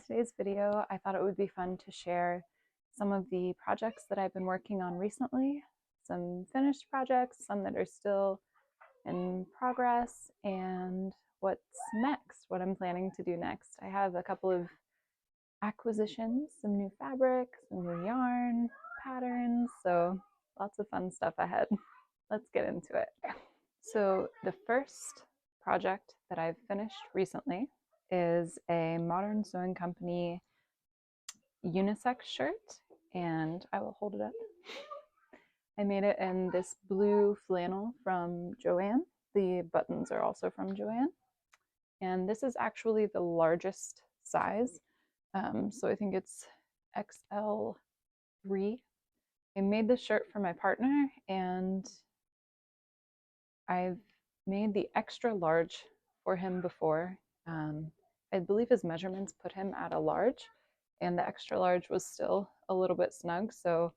today's video, I thought it would be fun to share some of the projects that I've been working on recently, some finished projects, some that are still in progress, and what's next, what I'm planning to do next. I have a couple of acquisitions, some new fabric, some new yarn, patterns, so lots of fun stuff ahead. Let's get into it. So the first project that I've finished recently is a Modern Sewing Company unisex shirt, and I will hold it up. I made it in this blue flannel from Joann. The buttons are also from Joann. And this is actually the largest size. So I think it's XL3. I made this shirt for my partner, and I've made the extra large for him before. I believe his measurements put him at a large, and the extra large was still a little bit snug, so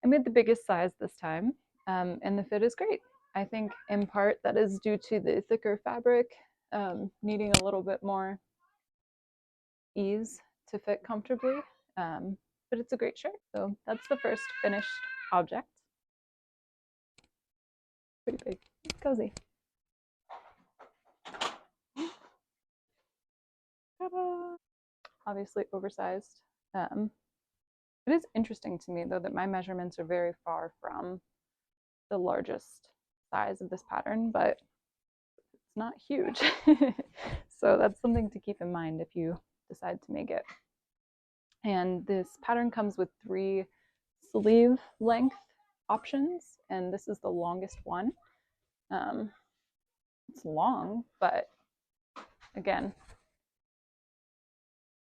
I made the biggest size this time, and the fit is great. I think in part that is due to the thicker fabric needing a little bit more ease to fit comfortably, but it's a great shirt. So that's the first finished object. Pretty big, it's cozy. Ta-da! Obviously oversized. It is interesting to me though that my measurements are very far from the largest size of this pattern, but it's not huge. So that's something to keep in mind if you decide to make it. And this pattern comes with 3 sleeve length options, and this is the longest one. It's long, but again,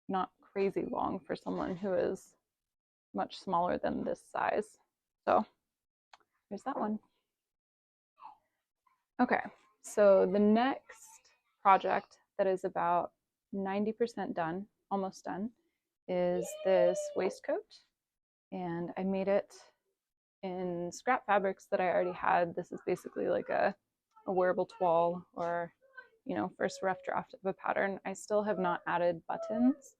not crazy long for someone who is much smaller than this size. So there's that one. Okay, so the next project that is about 90% done, almost done, is this waistcoat. And I made it in scrap fabrics that I already had. This is basically like a wearable toile, or, you know, first rough draft of a pattern. I still have not added buttons.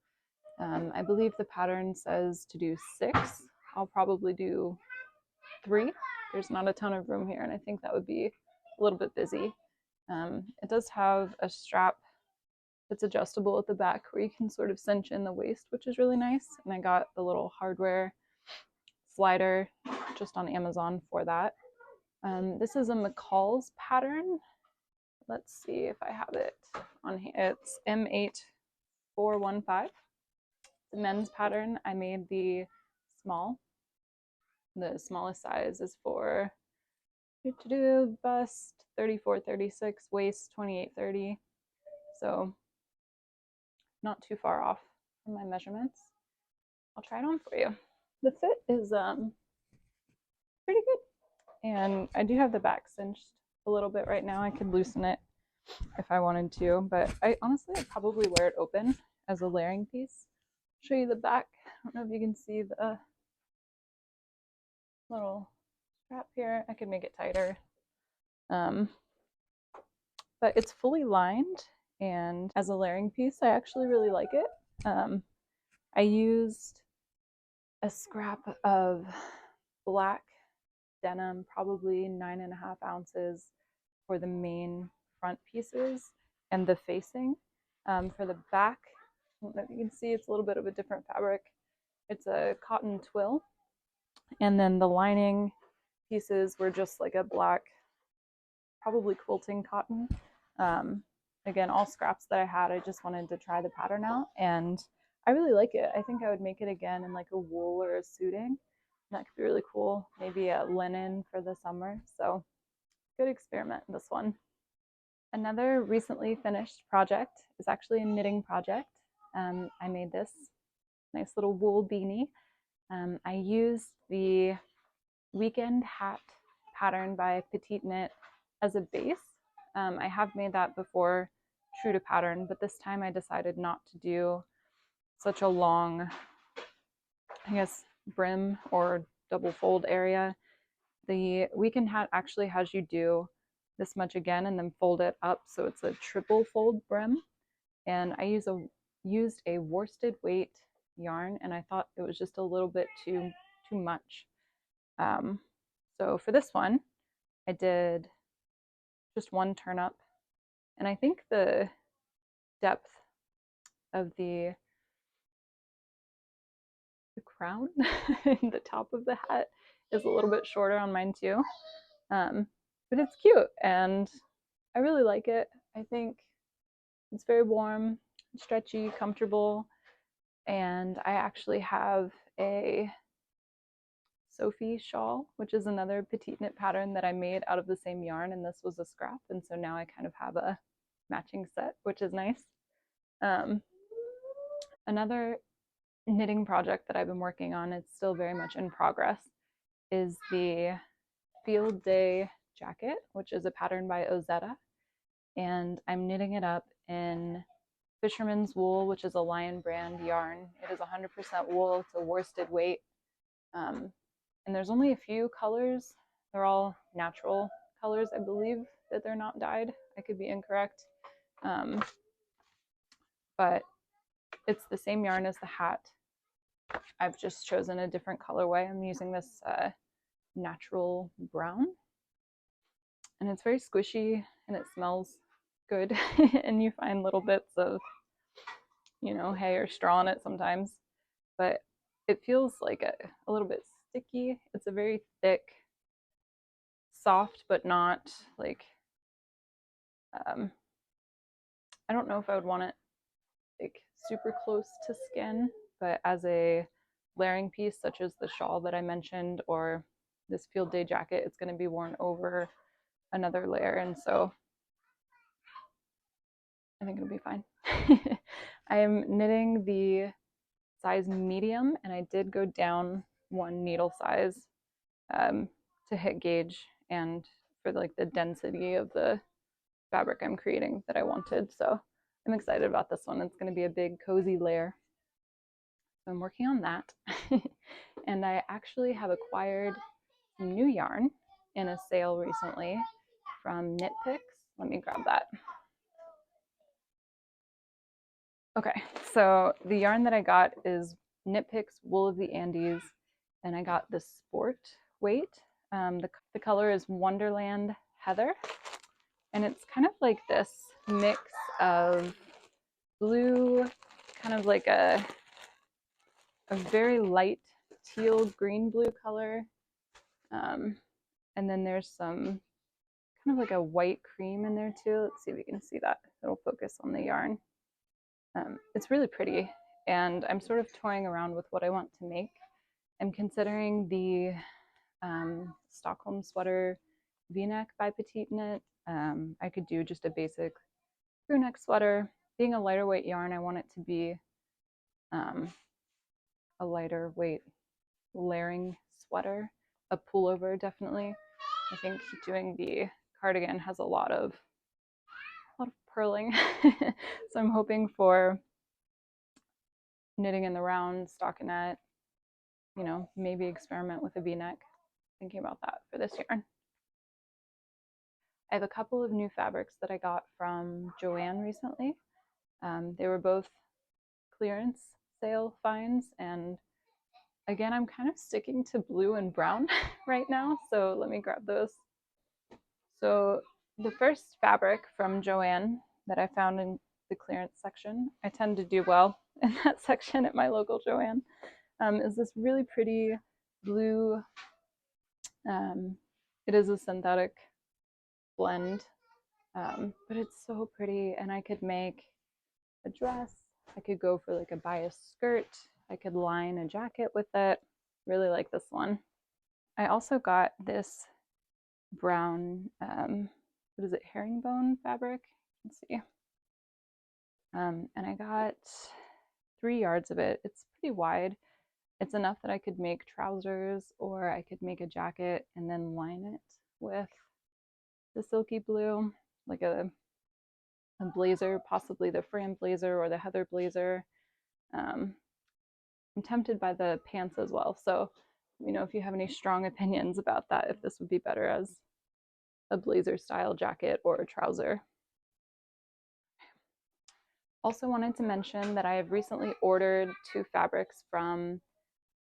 I believe the pattern says to do 6. I'll probably do 3. There's not a ton of room here, and I think that would be a little bit busy. It does have a strap that's adjustable at the back where you can sort of cinch in the waist, which is really nice. And I got the little hardware slider just on Amazon for that. This is a McCalls pattern. Let's see if I have it on here. It's M8415. The men's pattern. I made the small. The smallest size is for bust 34-36, waist 28-30. So not too far off from my measurements. I'll try it on for you. The fit is pretty good, and I do have the back cinched a little bit right now. I could loosen it if I wanted to, but I honestly I'd probably wear it open as a layering piece. Show you the back. I don't know if you can see the little strap here. I could make it tighter, but it's fully lined, and as a layering piece I actually really like it. I used a scrap of black denim, probably 9.5 ounces for the main front pieces, and the facing. For the back, I don't know if you can see, it's a little bit of a different fabric. It's a cotton twill, and then the lining pieces were just like a black, probably quilting cotton. Again, all scraps that I had. I just wanted to try the pattern out, and I really like it. I think I would make it again in like a wool or a suiting. That could be really cool. Maybe a linen for the summer. So good experiment, this one. Another recently finished project is actually a knitting project. I made this nice little wool beanie. I used the weekend hat pattern by Petite knit as a base. I have made that before, true to pattern, but this time I decided not to do such a long, I guess, brim or double fold area. The weekend hat actually has you do this much again and then fold it up, so it's a triple fold brim. And I use a used a worsted weight yarn, and I thought it was just a little bit too much. So for this one, I did just one turn up, and I think the depth of the crown in the top of the hat is a little bit shorter on mine too. But it's cute and I really like it. I think it's very warm, stretchy, comfortable, and I actually have a Sophie shawl, which is another petite knit pattern that I made out of the same yarn, and this was a scrap, and so now I kind of have a matching set, which is nice. Another knitting project that I've been working on, it's still very much in progress, is the Field Day jacket, which is a pattern by Ozetta, and I'm knitting it up in Fisherman's Wool, which is a Lion brand yarn. It is 100% wool. It's a worsted weight. And there's only a few colors. They're all natural colors. I believe that they're not dyed. I could be incorrect. But it's the same yarn as the hat. I've just chosen a different colorway. I'm using this natural brown. And it's very squishy and it smells good. And you find little bits of, you know, hay or straw in it sometimes. But it feels like a little bit sticky. It's a very thick, soft, but not like, I don't know if I would want it like super close to skin, but as a layering piece, such as the shawl that I mentioned, or this Field Day jacket, it's going to be worn over another layer, and so I think it'll be fine. I am knitting the size medium, and I did go down one needle size to hit gauge and for like the density of the fabric I'm creating that I wanted. So I'm excited about this one. It's going to be a big cozy layer. So I'm working on that. And I actually have acquired some new yarn in a sale recently from Knit Picks. Let me grab that. Okay, so the yarn that I got is Knit Picks Wool of the Andes, and I got the sport weight. The color is Wonderland Heather, and it's kind of like this mix of blue, kind of like a very light teal green blue color, and then there's some kind of like a white cream in there too. Let's see if we can see that. It'll focus on the yarn. It's really pretty, and I'm sort of toying around with what I want to make. I'm considering the Stockholm sweater V-neck by Petite Knit. I could do just a basic crew neck sweater. Being a lighter weight yarn, I want it to be a lighter weight layering sweater, a pullover definitely. I think doing the cardigan has a lot of purling. So I'm hoping for knitting in the round stockinette, you know, maybe experiment with a V-neck. Thinking about that for this yarn. I have a couple of new fabrics that I got from Joann recently. They were both clearance sale finds, and again, I'm kind of sticking to blue and brown right now, so let me grab those. So the first fabric from Joann that I found in the clearance section, I tend to do well in that section at my local Joann, is this really pretty blue. It is a synthetic blend, but it's so pretty, and I could make a dress. I could go for like a bias skirt. I could line a jacket with it. Really like this one. I also got this brown, what is it, herringbone fabric? Let's see. And I got 3 yards of it. It's pretty wide. It's enough that I could make trousers, or I could make a jacket and then line it with the silky blue, like a blazer, possibly the Fran blazer or the Heather blazer. I'm tempted by the pants as well. So, you know, if you have any strong opinions about that, if this would be better as a blazer style jacket or a trouser. Also wanted to mention that I have recently ordered 2 fabrics from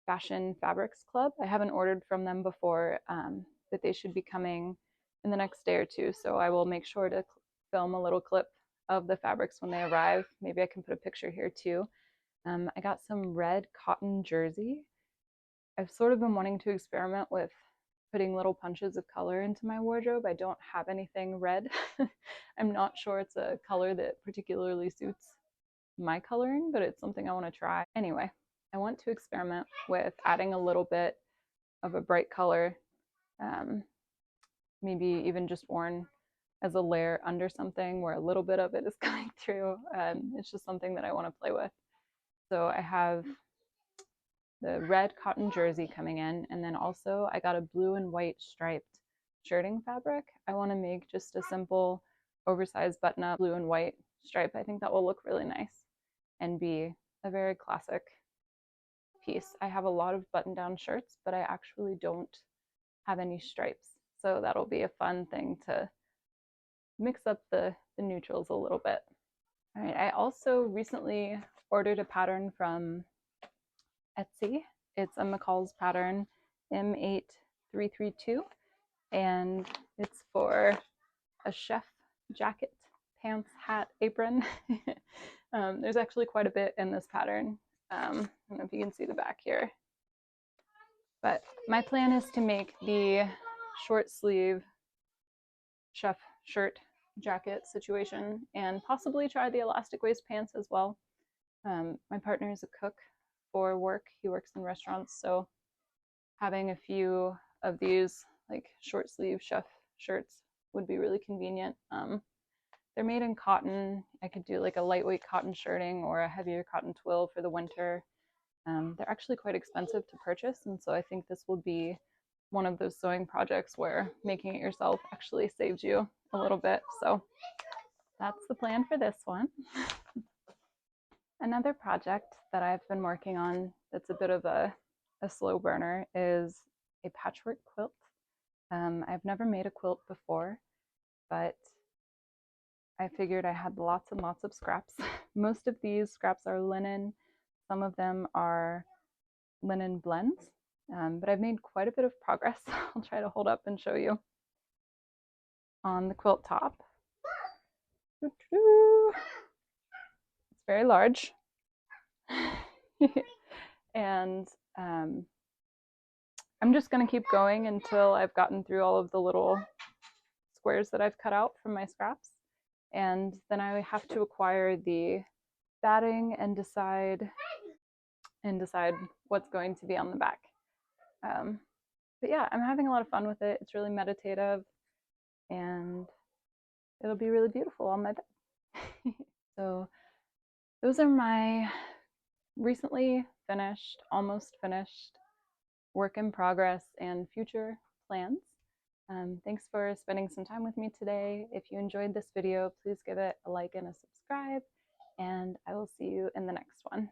Fashion Fabrics Club. I haven't ordered from them before, but they should be coming in the next day or two. So I will make sure to film a little clip of the fabrics when they arrive. Maybe I can put a picture here too. I got some red cotton jersey. I've sort of been wanting to experiment with putting little punches of color into my wardrobe. I don't have anything red. I'm not sure it's a color that particularly suits my coloring, but it's something I want to try. Anyway, I want to experiment with adding a little bit of a bright color, maybe even just worn as a layer under something where a little bit of it is coming through. It's just something that I want to play with. So I have the red cotton jersey coming in, and then also I got a blue and white striped shirting fabric. I want to make just a simple oversized button up blue and white stripe. I think that will look really nice and be a very classic piece. I have a lot of button down shirts, but I actually don't have any stripes. So that'll be a fun thing to mix up the neutrals a little bit. All right, I also recently ordered a pattern from Etsy. It's a McCalls pattern M8332, and it's for a chef jacket, pants, hat, apron. There's actually quite a bit in this pattern. I don't know if you can see the back here. But my plan is to make the short sleeve chef shirt jacket situation and possibly try the elastic waist pants as well. My partner is a cook for work. He works in restaurants, so having a few of these like short sleeve chef shirts would be really convenient. They're made in cotton. I could do like a lightweight cotton shirting or a heavier cotton twill for the winter. They're actually quite expensive to purchase, and so I think this will be one of those sewing projects where making it yourself actually saves you a little bit. So that's the plan for this one. Another project that I've been working on that's a bit of a slow burner is a patchwork quilt. I've never made a quilt before, but I figured I had lots and lots of scraps. Most of these scraps are linen. Some of them are linen blends, but I've made quite a bit of progress. I'll try to hold up and show you. On the quilt top, it's very large. And I'm just going to keep going until I've gotten through all of the little squares that I've cut out from my scraps. And then I have to acquire the batting and decide what's going to be on the back. But yeah, I'm having a lot of fun with it. It's really meditative, and it'll be really beautiful on my bed. So those are my recently finished, almost finished, work in progress and future plans. Thanks for spending some time with me today. If you enjoyed this video, please give it a like and a subscribe, and I will see you in the next one.